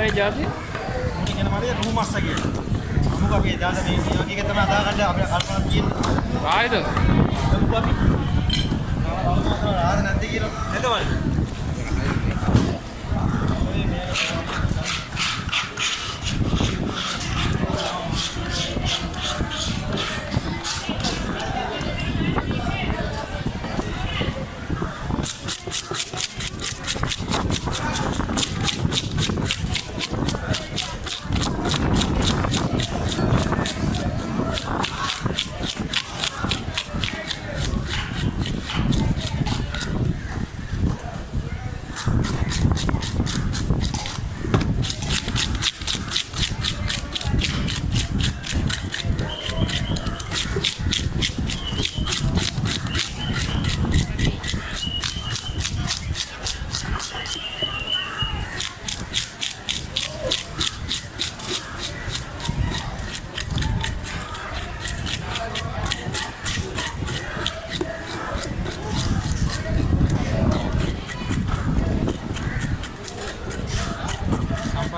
මොකටයි ජාතිය? මුනි කියන මාළේ රුමස්සා කියලා. අමුක අපි දාන්න මේ වගේ එක තමයි අදාගන්න අපිට කල්පනා තියෙන්නේ. ආයද? අමුක අපි ආද නැද්ද කියලා නේද වල?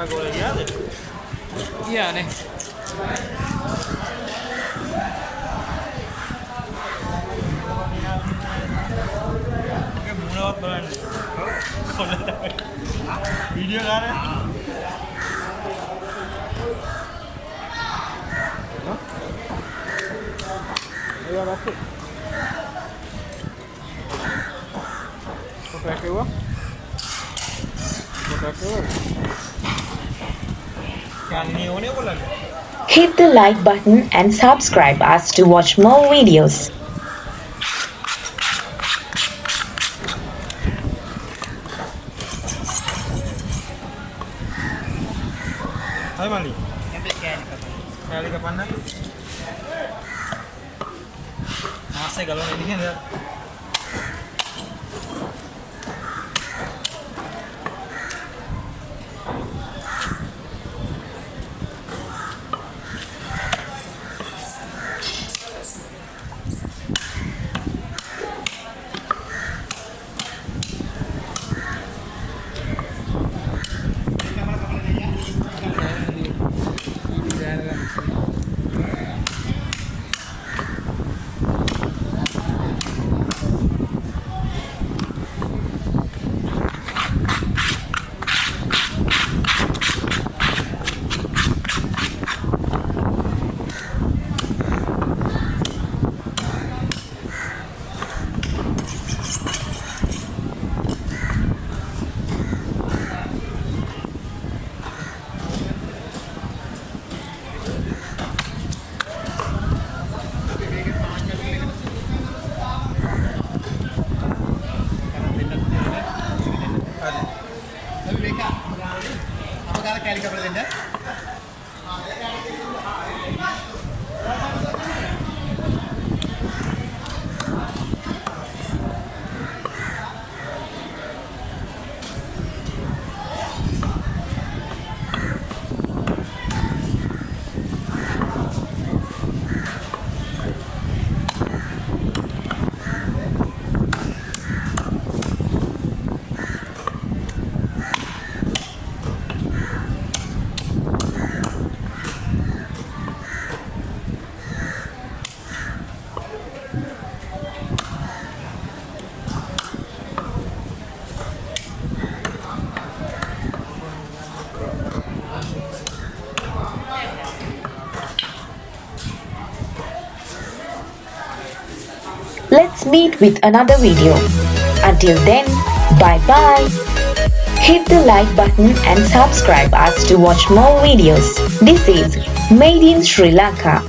Gol ya deh. Iya nih. Oke, mulai banget. Video kan? Ayo lagi. Pakai kewa. Pakai kewa. Hit the like button and subscribe us to watch more videos. Hai Mali. Kali kapan nak? Masih galon ini kan ya. Let's meet with another video. Until then, bye bye. Hit the like button and subscribe us to watch more videos. This is Made in Sri Lanka.